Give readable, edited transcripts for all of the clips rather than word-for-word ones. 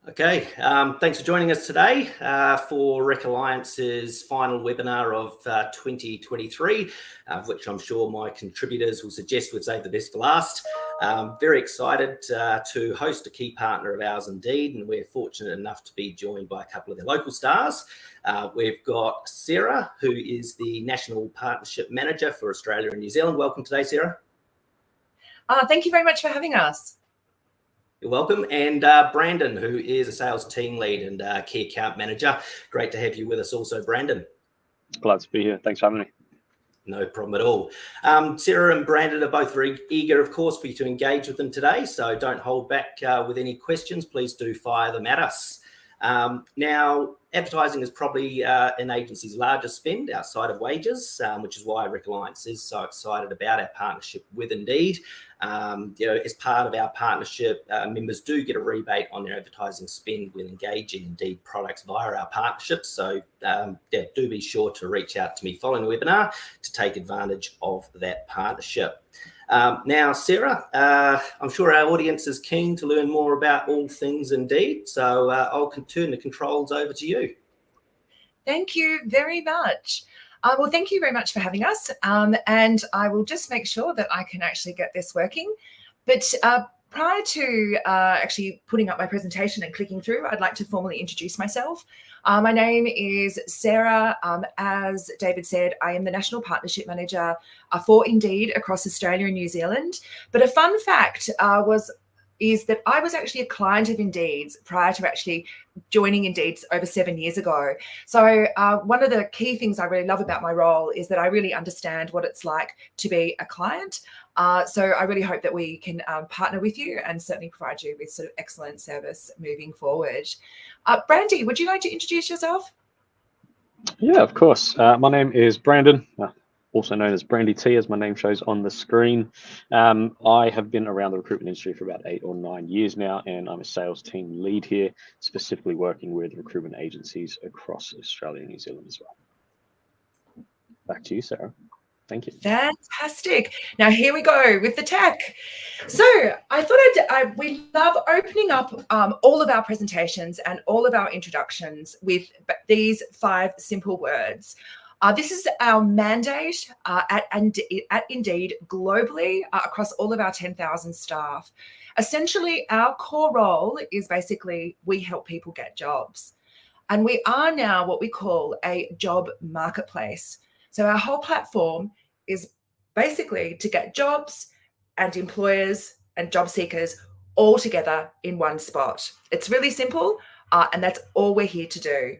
Okay, thanks for joining us today for Rec Alliance's final webinar of 2023, which I'm sure my contributors will suggest we've saved the best for last. Very excited to host a key partner of ours, Indeed, and we're fortunate enough to be joined by a couple of their local stars. We've got Sarah, who is the National Partnership Manager for Australia and New Zealand. Welcome today, Sarah. Thank you very much for having us. You're welcome. And Brandon, who is a sales team lead and key account manager. Great to have you with us also, Brandon. Glad to be here. Thanks for having me. No problem at all. Sarah and Brandon are both very eager, of course, for you to engage with them today. So don't hold back with any questions. Please do fire them at us. Now, advertising is probably an agency's largest spend outside of wages, which is why Rec Alliance is so excited about our partnership with Indeed. As part of our partnership, members do get a rebate on their advertising spend when engaging Indeed products via our partnership. So do be sure to reach out to me following the webinar to take advantage of that partnership. Now, Sarah, I'm sure our audience is keen to learn more about all things Indeed, so I'll turn the controls over to you. Thank you very much. Well, thank you very much for having us, and I will just make sure that I can actually get this working. But prior to actually putting up my presentation and clicking through, I'd like to formally introduce myself. My name is Sarah. As David said, I am the National Partnership Manager for Indeed across Australia and New Zealand. But a fun fact is that I was actually a client of Indeed's prior to actually joining Indeed over 7 years ago. So one of the key things I really love about my role is that I really understand what it's like to be a client. So I really hope that we can partner with you and certainly provide you with sort of excellent service moving forward. Brandy, would you like to introduce yourself? Yeah, of course. My name is Brandon, also known as Brandy T, as my name shows on the screen. I have been around the recruitment industry for about 8 or 9 years now, and I'm a sales team lead here, specifically working with recruitment agencies across Australia and New Zealand as well. Back to you, Sarah. Thank you. Fantastic. Now here we go with the tech. So I thought we love opening up all of our presentations and all of our introductions with these 5 simple words. This is our mandate at Indeed globally across all of our 10,000 staff. Essentially, our core role is basically we help people get jobs. And we are now what we call a job marketplace. So our whole platform is basically to get jobs and employers and job seekers all together in one spot. It's really simple, and that's all we're here to do.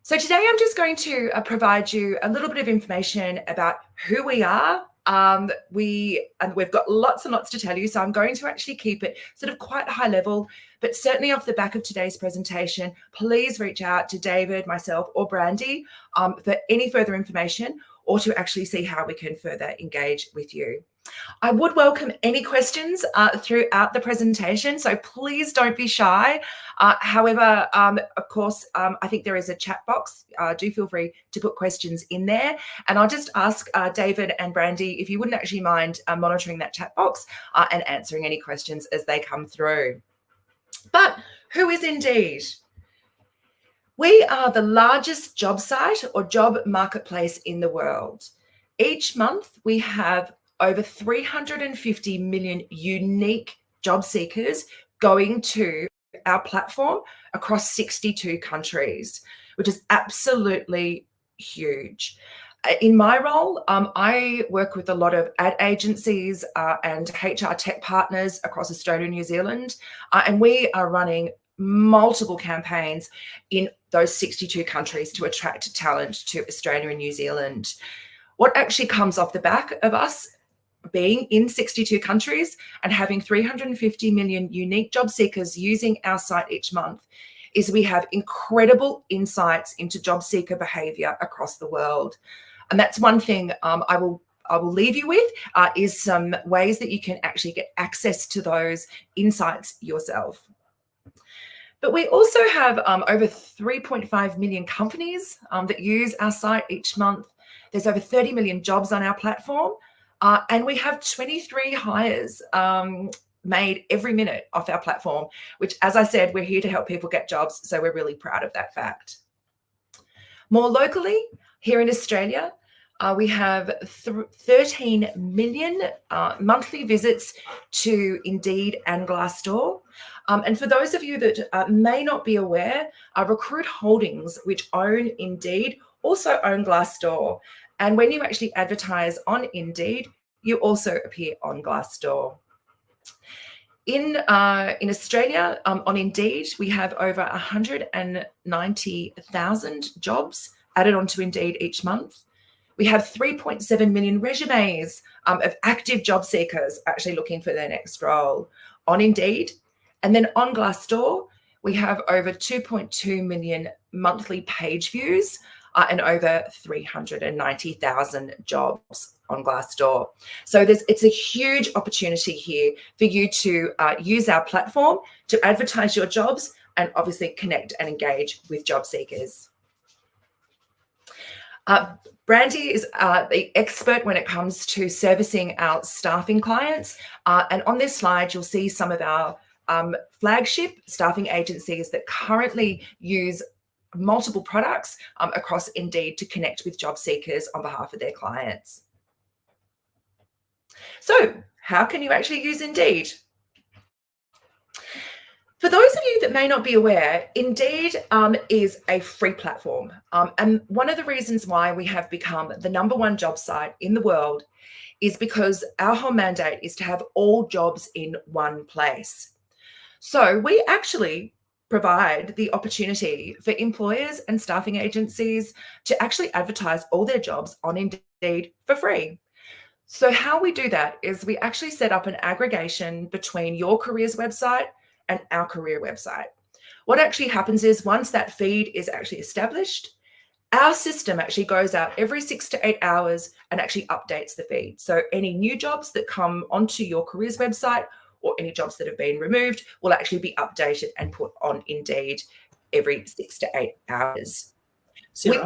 So today I'm just going to provide you a little bit of information about who we are. We've got lots and lots to tell you, so I'm going to actually keep it sort of quite high level, but certainly off the back of today's presentation, please reach out to David, myself, or Brandy for any further information or to actually see how we can further engage with you. I would welcome any questions throughout the presentation, so please don't be shy. However, of course, I think there is a chat box. Do feel free to put questions in there. And I'll just ask David and Brandy if you wouldn't actually mind monitoring that chat box and answering any questions as they come through. But who is Indeed? We are the largest job site or job marketplace in the world. Each month, we have over 350 million unique job seekers going to our platform across 62 countries, which is absolutely huge. In my role, I work with a lot of ad agencies and HR tech partners across Australia and New Zealand, and we are running multiple campaigns in those 62 countries to attract talent to Australia and New Zealand. What actually comes off the back of us being in 62 countries and having 350 million unique job seekers using our site each month is we have incredible insights into job seeker behavior across the world. And that's one thing I will leave you with is some ways that you can actually get access to those insights yourself. But we also have over 3.5 million companies that use our site each month. There's over 30 million jobs on our platform. And we have 23 hires made every minute off our platform, which, as I said, we're here to help people get jobs. So we're really proud of that fact. More locally, here in Australia, we have 13 million monthly visits to Indeed and Glassdoor. And for those of you that may not be aware, Recruit Holdings, which own Indeed, also own Glassdoor. And when you actually advertise on Indeed, you also appear on Glassdoor. In Australia, on Indeed, we have over 190,000 jobs added onto Indeed each month. We have 3.7 million resumes of active job seekers actually looking for their next role on Indeed. And then on Glassdoor, we have over 2.2 million monthly page views and over 390,000 jobs on Glassdoor. So it's a huge opportunity here for you to use our platform to advertise your jobs and obviously connect and engage with job seekers. Brandy is the expert when it comes to servicing our staffing clients. And on this slide, you'll see some of our flagship staffing agencies that currently use multiple products across Indeed to connect with job seekers on behalf of their clients. So how can you actually use Indeed? For those of you that may not be aware, Indeed is a free platform. And one of the reasons why we have become the #1 job site in the world is because our whole mandate is to have all jobs in one place. So we actually provide the opportunity for employers and staffing agencies to actually advertise all their jobs on Indeed for free. So how we do that is we actually set up an aggregation between your careers website and our career website. What actually happens is once that feed is actually established, our system actually goes out every 6 to 8 hours and actually updates the feed. So any new jobs that come onto your careers website or any jobs that have been removed will actually be updated and put on Indeed every 6 to 8 hours. Sarah,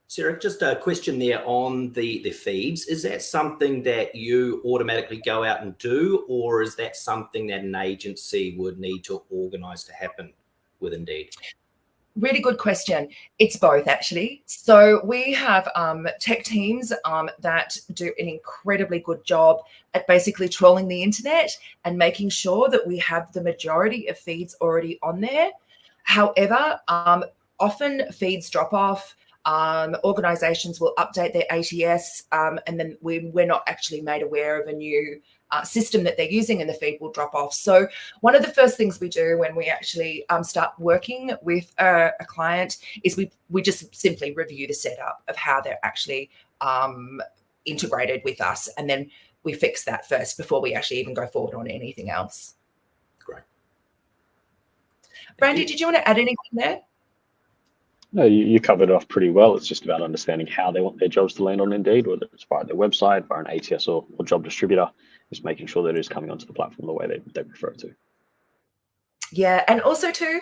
Sarah, just a question there on the feeds. Is that something that you automatically go out and do, or is that something that an agency would need to organise to happen with Indeed? Really good question. It's both, actually. So we have tech teams that do an incredibly good job at basically trawling the internet and making sure that we have the majority of feeds already on there. However, often feeds drop off. Organizations will update their ATS and then we're not actually made aware of a new system that they're using and the feed will drop off. So one of the first things we do when we actually start working with a client is we just simply review the setup of how they're actually integrated with us, and then we fix that first before we actually even go forward on anything else. Great. Brandy, did you want to add anything there? No, you covered it off pretty well. It's just about understanding how they want their jobs to land on Indeed, whether it's via their website, via an ATS or job distributor, just making sure that it is coming onto the platform the way they prefer it to. Yeah, and also too,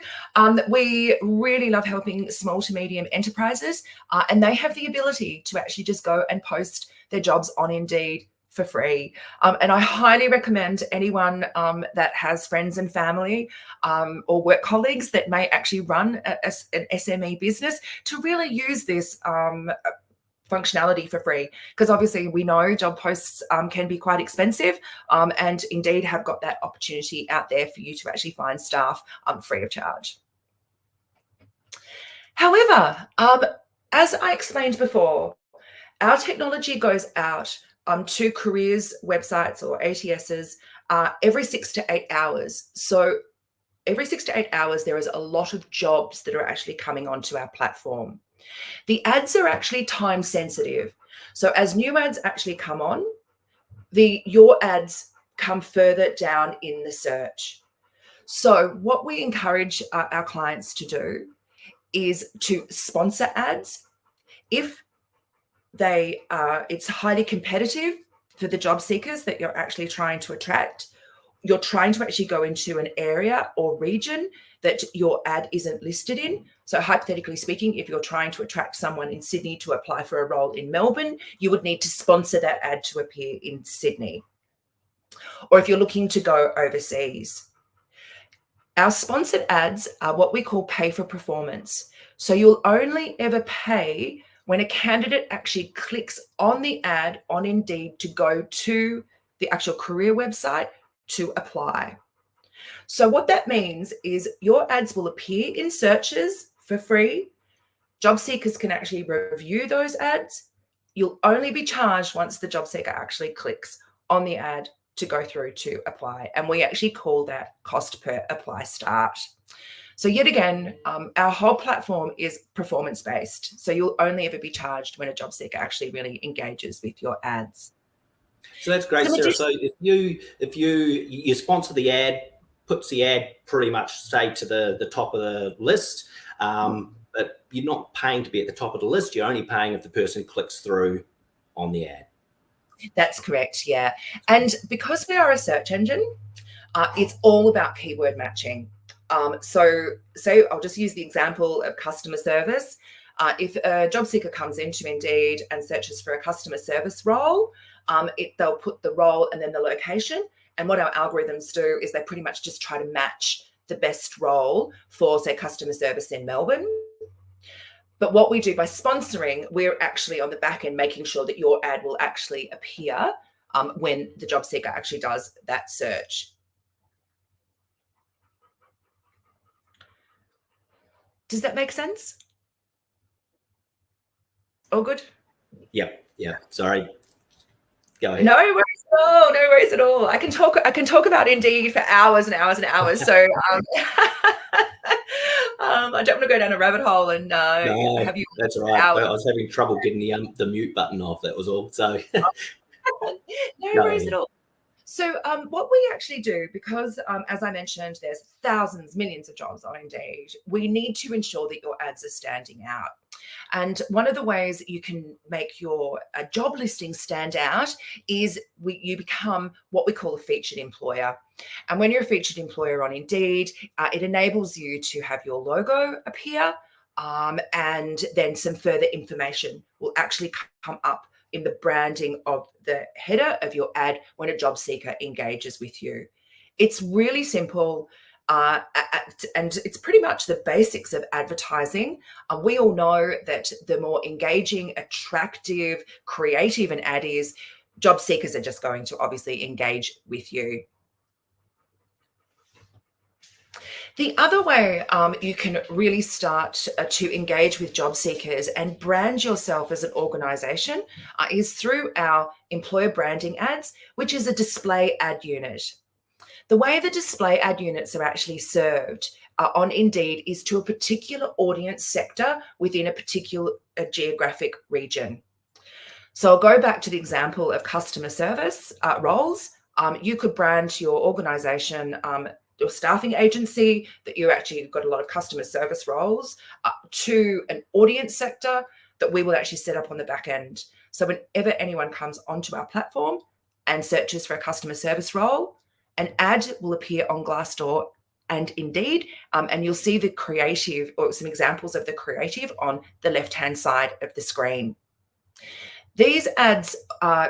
we really love helping small to medium enterprises, and they have the ability to actually just go and post their jobs on Indeed for free. And I highly recommend anyone that has friends and family or work colleagues that may actually run an SME business to really use this functionality for free, because obviously we know job posts can be quite expensive, and Indeed have got that opportunity out there for you to actually find staff free of charge. However, as I explained before, our technology goes out to careers websites or ATSs every 6 to 8 hours. So every 6 to 8 hours, there is a lot of jobs that are actually coming onto our platform. The ads are actually time sensitive. So as new ads actually come on, your ads come further down in the search. So what we encourage our clients to do is to sponsor ads. If it's highly competitive for the job seekers that you're actually trying to attract, you're trying to actually go into an area or region that your ad isn't listed in. So hypothetically speaking, if you're trying to attract someone in Sydney to apply for a role in Melbourne, you would need to sponsor that ad to appear in Sydney. or if you're looking to go overseas. Our sponsored ads are what we call pay for performance. So you'll only ever pay when a candidate actually clicks on the ad on Indeed to go to the actual career website to apply. So what that means is your ads will appear in searches for free. Job seekers can actually review those ads. You'll only be charged once the job seeker actually clicks on the ad to go through to apply. And we actually call that cost per apply start. So yet again, our whole platform is performance-based. So you'll only ever be charged when a job seeker actually really engages with your ads. So that's great, Sarah. So if you sponsor the ad, puts the ad pretty much say to the top of the list, but you're not paying to be at the top of the list. You're only paying if the person clicks through on the ad. That's correct, yeah. And because we are a search engine, it's all about keyword matching. So I'll just use the example of customer service. If a job seeker comes into Indeed and searches for a customer service role, they'll put the role and then the location. And what our algorithms do is they pretty much just try to match the best role for, say, customer service in Melbourne. But what we do by sponsoring, we're actually on the back end making sure that your ad will actually appear when the job seeker actually does that search. Does that make sense? All good? Yeah. Sorry. Go ahead. No worries at all. No worries at all. I can talk about Indeed for hours and hours and hours. So I don't want to go down a rabbit hole and have you. That's all right. I was having trouble getting the mute button off. That was all. So no worries at all. So what we actually do, because as I mentioned, there's thousands, millions of jobs on Indeed, we need to ensure that your ads are standing out. And one of the ways that you can make your job listing stand out is you become what we call a featured employer. And when you're a featured employer on Indeed, it enables you to have your logo appear, and then some further information will actually come up in the branding of the header of your ad when a job seeker engages with you. It's really simple, and it's pretty much the basics of advertising. We all know that the more engaging, attractive, creative an ad is, job seekers are just going to obviously engage with you. The other way you can really start to engage with job seekers and brand yourself as an organisation is through our employer branding ads, which is a display ad unit. The way the display ad units are actually served on Indeed is to a particular audience sector within a particular geographic region. So I'll go back to the example of customer service roles. You could brand your organisation, your staffing agency, that you actually got a lot of customer service roles to an audience sector that we will actually set up on the back end. So whenever anyone comes onto our platform and searches for a customer service role, an ad will appear on Glassdoor and Indeed, and you'll see the creative or some examples of the creative on the left-hand side of the screen. These ads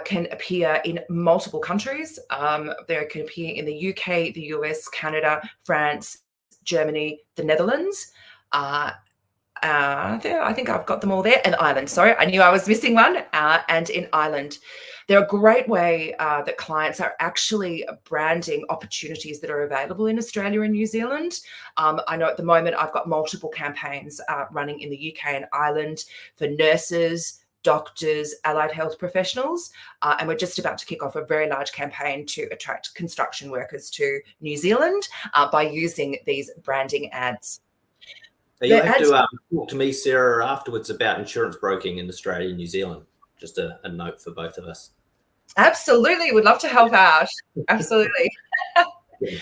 can appear in multiple countries. They can appear in the UK, the US, Canada, France, Germany, the Netherlands. I think I've got them all there. And Ireland, sorry, I knew I was missing one. And in Ireland. They're a great way that clients are actually branding opportunities that are available in Australia and New Zealand. I know at the moment I've got multiple campaigns running in the UK and Ireland for nurses, doctors, allied health professionals, and we're just about to kick off a very large campaign to attract construction workers to New Zealand by using these branding ads. You'll have to talk to me, Sarah, afterwards about insurance broking in Australia and New Zealand. Just a note for both of us. Absolutely, would love to help out. Absolutely.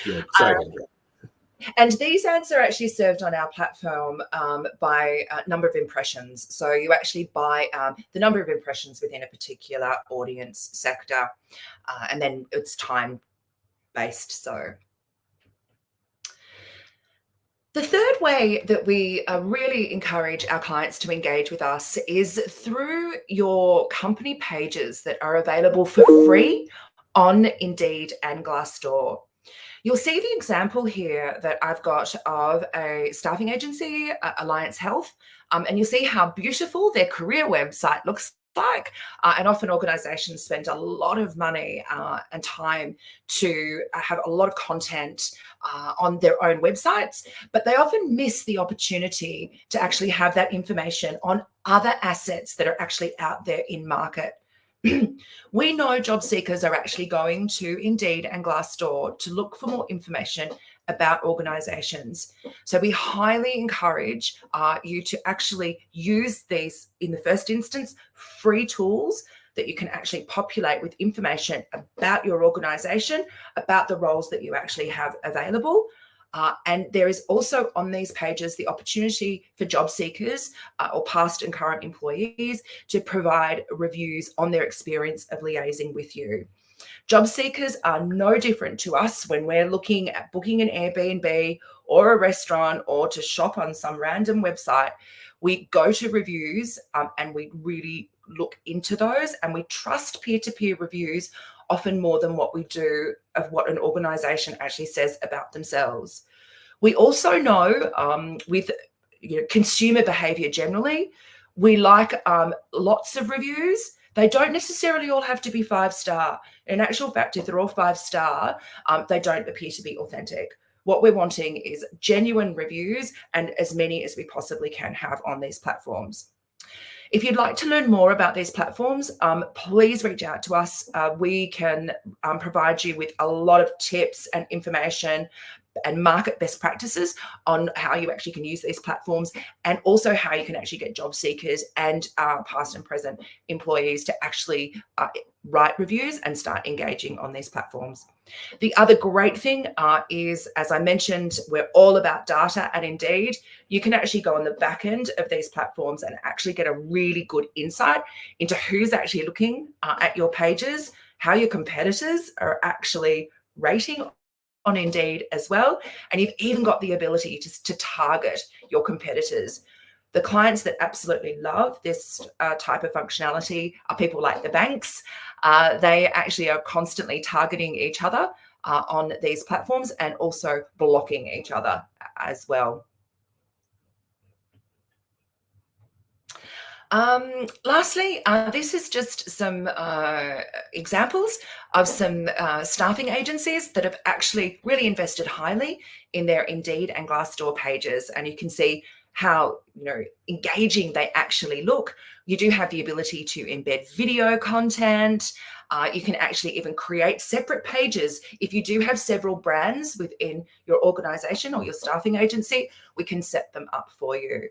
Yeah. Sorry. And these ads are actually served on our platform by a number of impressions. So you actually buy the number of impressions within a particular audience sector, and then it's time-based. So the third way that we really encourage our clients to engage with us is through your company pages that are available for free on Indeed and Glassdoor. You'll see the example here that I've got of a staffing agency, Alliance Health, and you'll see how beautiful their career website looks like. And often organizations spend a lot of money and time to have a lot of content on their own websites, but they often miss the opportunity to actually have that information on other assets that are actually out there in market. We know job seekers are actually going to Indeed and Glassdoor to look for more information about organizations. So we highly encourage you to actually use these, in the first instance, free tools that you can actually populate with information about your organization, about the roles that you actually have available. And there is also on these pages the opportunity for job seekers or past and current employees to provide reviews on their experience of liaising with you. Job seekers are no different to us when we're looking at booking an Airbnb or a restaurant or to shop on some random website. We go to reviews and we really look into those, and we trust peer-to-peer reviews often more than what we do of what an organization actually says about themselves. We also know with consumer behavior generally, we like lots of reviews. They don't necessarily all have to be 5-star. In actual fact, if they're all 5-star, they don't appear to be authentic. What we're wanting is genuine reviews, and as many as we possibly can have on these platforms. If you'd like to learn more about these platforms, please reach out to us. We can provide you with a lot of tips and information and market best practices on how you actually can use these platforms, and also how you can actually get job seekers and past and present employees to actually write reviews and start engaging on these platforms. The other great thing is, as I mentioned, we're all about data at Indeed. You can actually go on the back end of these platforms and actually get a really good insight into who's actually looking at your pages, how your competitors are actually rating on Indeed as well. And you've even got the ability to target your competitors. The clients that absolutely love this type of functionality are people like the banks. They actually are constantly targeting each other on these platforms and also blocking each other as well. Lastly, this is just some examples of some staffing agencies that have actually really invested highly in their Indeed and Glassdoor pages, and you can see how engaging they actually look. You do have the ability to embed video content. You can actually even create separate pages. If you do have several brands within your organization or your staffing agency, we can set them up for you.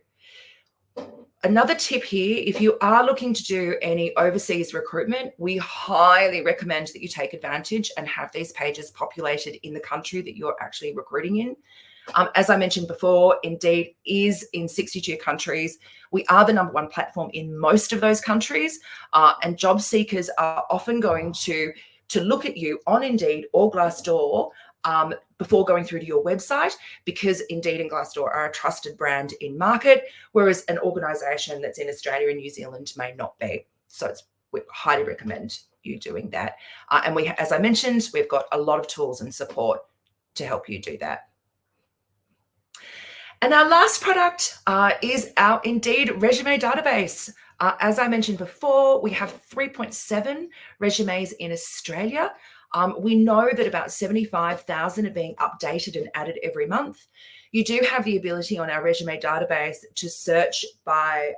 Another tip here, if you are looking to do any overseas recruitment, we highly recommend that you take advantage and have these pages populated in the country that you're actually recruiting in. As I mentioned before, Indeed is in 62 countries. We are the #1 platform in most of those countries, and job seekers are often going to look at you on Indeed or Glassdoor before going through to your website, because Indeed and Glassdoor are a trusted brand in market, whereas an organisation that's in Australia and New Zealand may not be. So we highly recommend you doing that. And we, as I mentioned, we've got a lot of tools and support to help you do that. And our last product is our Indeed resume database. As I mentioned before, we have 3.7 resumes in Australia. We know that about 75,000 are being updated and added every month. You do have the ability on our resume database to search by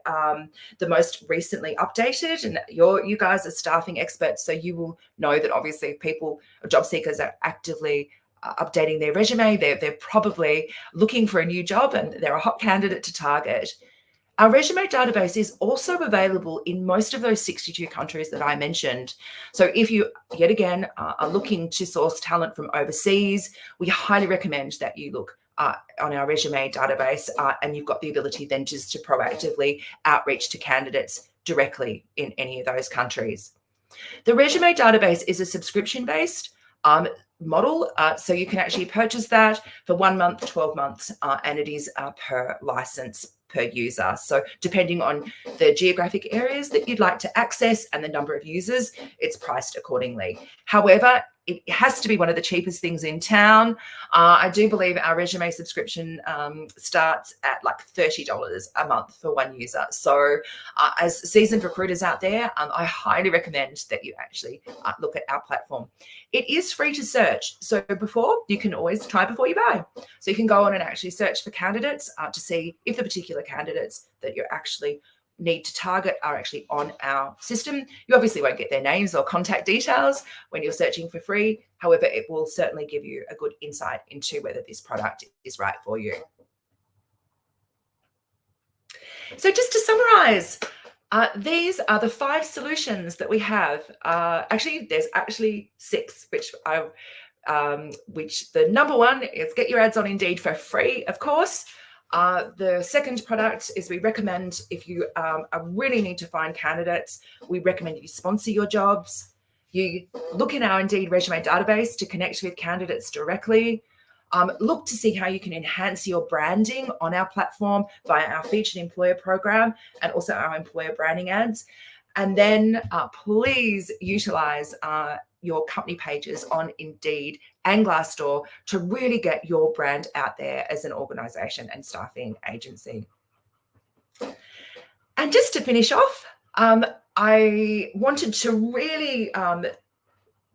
the most recently updated, and you guys are staffing experts, so you will know that obviously people, job seekers, are actively updating their resume. They're probably looking for a new job and they're a hot candidate to target. Our resume database is also available in most of those 62 countries that I mentioned. So if you, yet again, are looking to source talent from overseas, we highly recommend that you look on our resume database, and you've got the ability then just to proactively outreach to candidates directly in any of those countries. The resume database is a subscription-based model, so you can actually purchase that for 1 month, 12 months, and it is per license per user. So depending on the geographic areas that you'd like to access and the number of users, it's priced accordingly. However, it has to be one of the cheapest things in town. I do believe our resume subscription starts at like $30 a month for one user. So as seasoned recruiters out there, I highly recommend that you actually look at our platform. It is free to search. So you can always try before you buy. So you can go on and actually search for candidates to see if the particular candidates that you're actually need to target are actually on our system. You obviously won't get their names or contact details when you're searching for free. However, it will certainly give you a good insight into whether this product is right for you. So just to summarize, these are the 5 solutions that we have. Actually, there's actually 6, which the number 1 is get your ads on Indeed for free, of course. The second product is we recommend if you really need to find candidates, we recommend you sponsor your jobs. You look in our Indeed resume database to connect with candidates directly. Look to see how you can enhance your branding on our platform via our featured employer program and also our employer branding ads. And then please utilize your company pages on Indeed and Glassdoor to really get your brand out there as an organization and staffing agency. And just to finish off, I wanted to really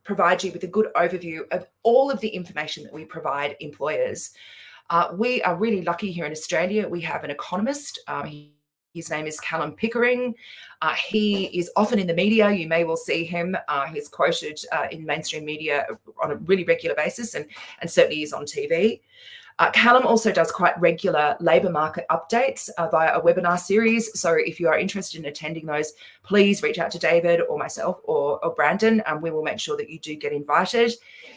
provide you with a good overview of all of the information that we provide employers. We are really lucky here in Australia. We have an economist. His name is Callum Pickering. He is often in the media. You may well see him. He's quoted in mainstream media on a really regular basis and certainly is on TV. Callum also does quite regular labour market updates via a webinar series. So if you are interested in attending those, please reach out to David or myself or Brandon, and we will make sure that you do get invited.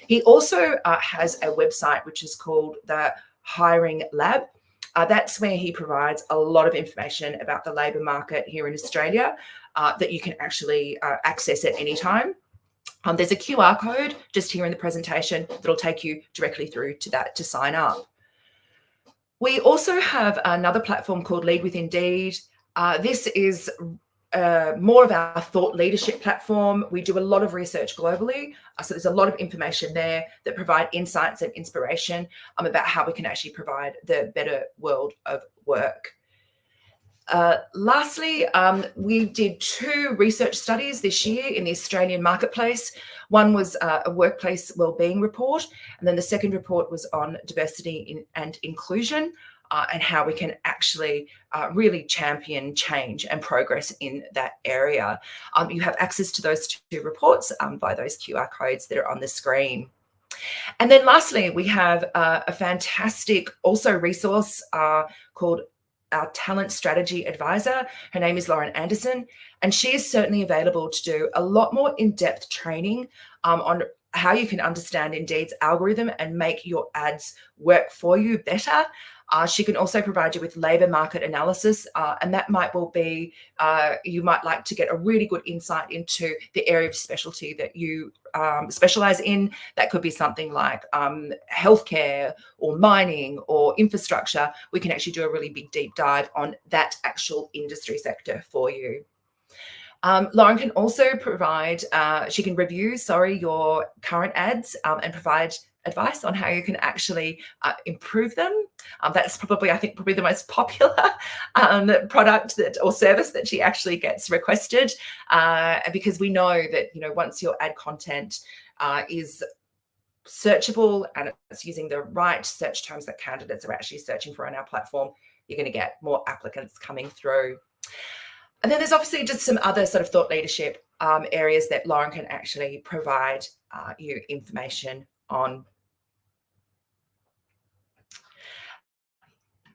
He also has a website which is called the Hiring Lab. That's where he provides a lot of information about the labour market here in Australia that you can actually access at any time. There's a QR code just here in the presentation that'll take you directly through to that to sign up. We also have another platform called Lead with Indeed. This is more of our thought leadership platform. We do a lot of research globally. So there's a lot of information there that provide insights and inspiration about how we can actually provide the better world of work. Lastly, we did 2 research studies this year in the Australian marketplace. One was a workplace wellbeing report, and then the second report was on diversity and inclusion and how we can actually really champion change and progress in that area. You have access to those 2 reports by those QR codes that are on the screen. And then lastly, we have a fantastic also resource called our talent strategy advisor. Her name is Lauren Anderson, and she is certainly available to do a lot more in-depth training on how you can understand Indeed's algorithm and make your ads work for you better. She can also provide you with labour market analysis, and that might well be, you might like to get a really good insight into the area of specialty that you specialise in. That could be something like healthcare or mining or infrastructure. We can actually do a really big deep dive on that actual industry sector for you. Lauren can also provide, she can review, your current ads and provide advice on how you can actually improve them. That's probably, I think, probably the most popular product or service that she actually gets requested, because we know that, once your ad content is searchable and it's using the right search terms that candidates are actually searching for on our platform, you're going to get more applicants coming through. And then there's obviously just some other sort of thought leadership areas that Lauren can actually provide you information on.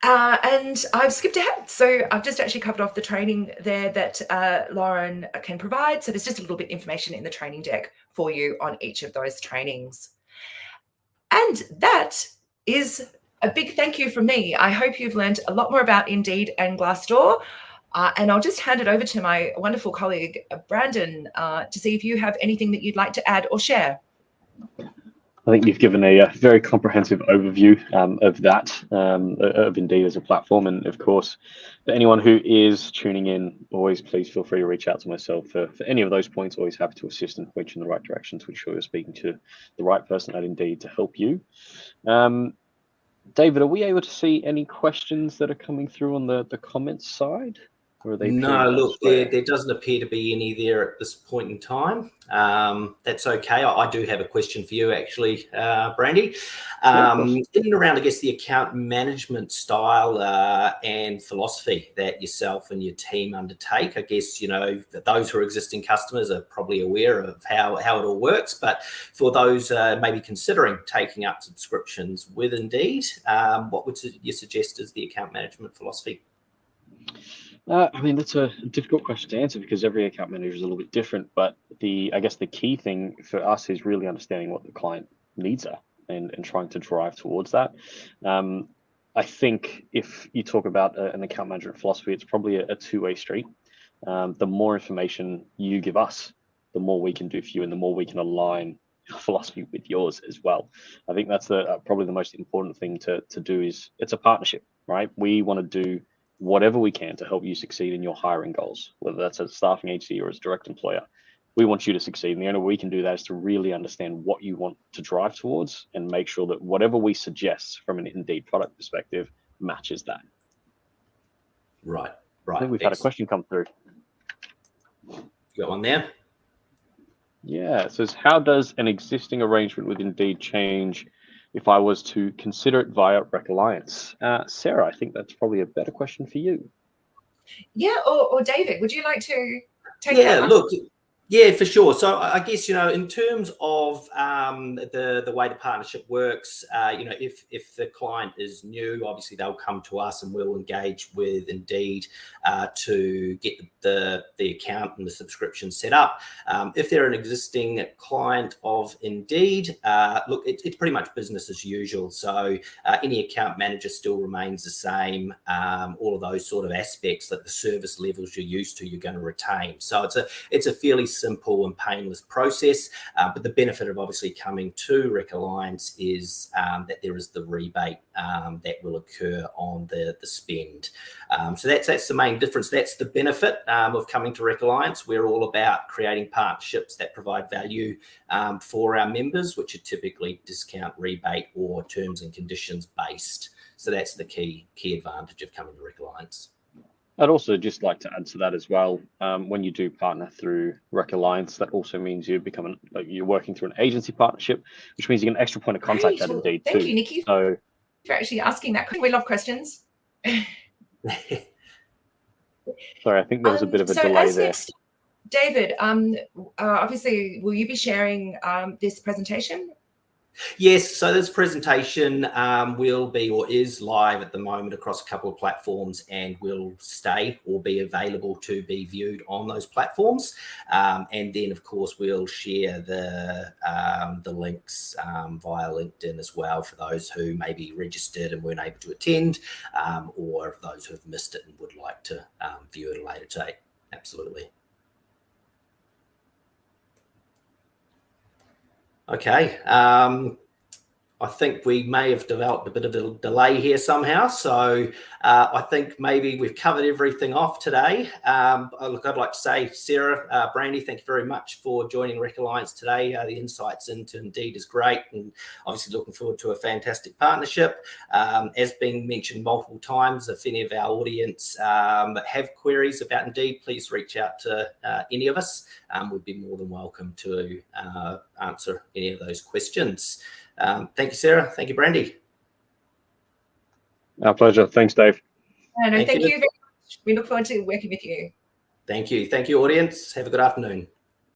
And I've skipped ahead. So I've just actually covered off the training there that Lauren can provide. So there's just a little bit of information in the training deck for you on each of those trainings. And that is a big thank you from me. I hope you've learned a lot more about Indeed and Glassdoor. And I'll just hand it over to my wonderful colleague, Brandon, to see if you have anything that you'd like to add or share. I think you've given a very comprehensive overview of that, of Indeed as a platform. And of course, for anyone who is tuning in, always please feel free to reach out to myself for any of those points. Always happy to assist and point you in the right direction to ensure you're speaking to the right person at Indeed to help you. David, are we able to see any questions that are coming through on the comments side? Or are they no, look, there doesn't appear to be any there at this point in time. That's okay. I do have a question for you, actually, Brandy. In and around, I guess, the account management style and philosophy that yourself and your team undertake. I guess, you know, those who are existing customers are probably aware of how it all works. But for those maybe considering taking up subscriptions with Indeed, what would you suggest is the account management philosophy? I mean, that's a difficult question to answer because every account manager is a little bit different. But I guess the key thing for us is really understanding what the client needs are and trying to drive towards that. I think if you talk about an account management philosophy, it's probably a two-way street. The more information you give us, the more we can do for you and the more we can align your philosophy with yours as well. I think that's probably the most important thing to do. Is it's a partnership, right? We want to do whatever we can to help you succeed in your hiring goals, whether that's as a staffing agency or as a direct employer. We want you to succeed. And the only way we can do that is to really understand what you want to drive towards and make sure that whatever we suggest from an Indeed product perspective matches that. Right. I think we've had a question come through. You got one there? Yeah, it says, how does an existing arrangement with Indeed change if I was to consider it via Rec Alliance? Sarah, I think that's probably a better question for you. Yeah, or David, would you like to take that? Yeah, look, yeah, for sure. So I guess, you know, in terms of the way the partnership works, you know, if the client is new, obviously they'll come to us and we'll engage with Indeed to get the account and the subscription set up. If they're an existing client of Indeed, look, it's pretty much business as usual. So any account manager still remains the same. All of those sort of aspects, like the service levels you're used to, you're going to retain. So it's a fairly simple and painless process, but the benefit of obviously coming to Rec Alliance is that there is the rebate that will occur on the spend. So that's the main difference. That's the benefit of coming to Rec Alliance. We're all about creating partnerships that provide value for our members, which are typically discount, rebate, or terms and conditions based. So that's the key advantage of coming to Rec Alliance. I'd also just like to add to that as well. When you do partner through Rec Alliance, that also means you're working through an agency partnership, which means you get an extra point of contact at Indeed too. Thank you, Nikki, for actually asking that question. We love questions. Sorry, I think there was a bit of a delay there. Next, David, obviously, will you be sharing this presentation? Yes, so this presentation will be or is live at the moment across a couple of platforms and will stay or be available to be viewed on those platforms. And then, of course, we'll share the links via LinkedIn as well for those who may be registered and weren't able to attend, or those who have missed it and would like to view it at a later date. Absolutely. Okay, I think we may have developed a bit of a delay here somehow. So I think maybe we've covered everything off today. Look, I'd like to say, Sarah, Brandy, thank you very much for joining Rec Alliance today. The insights into Indeed is great, and obviously looking forward to a fantastic partnership. As been mentioned multiple times, if any of our audience have queries about Indeed, please reach out to any of us. We'd be more than welcome to answer any of those questions. Thank you, Sarah. Thank you, Brandy. Our pleasure. Thanks, Dave. Thank you very much. We look forward to working with you. Thank you. Thank you, audience. Have a good afternoon.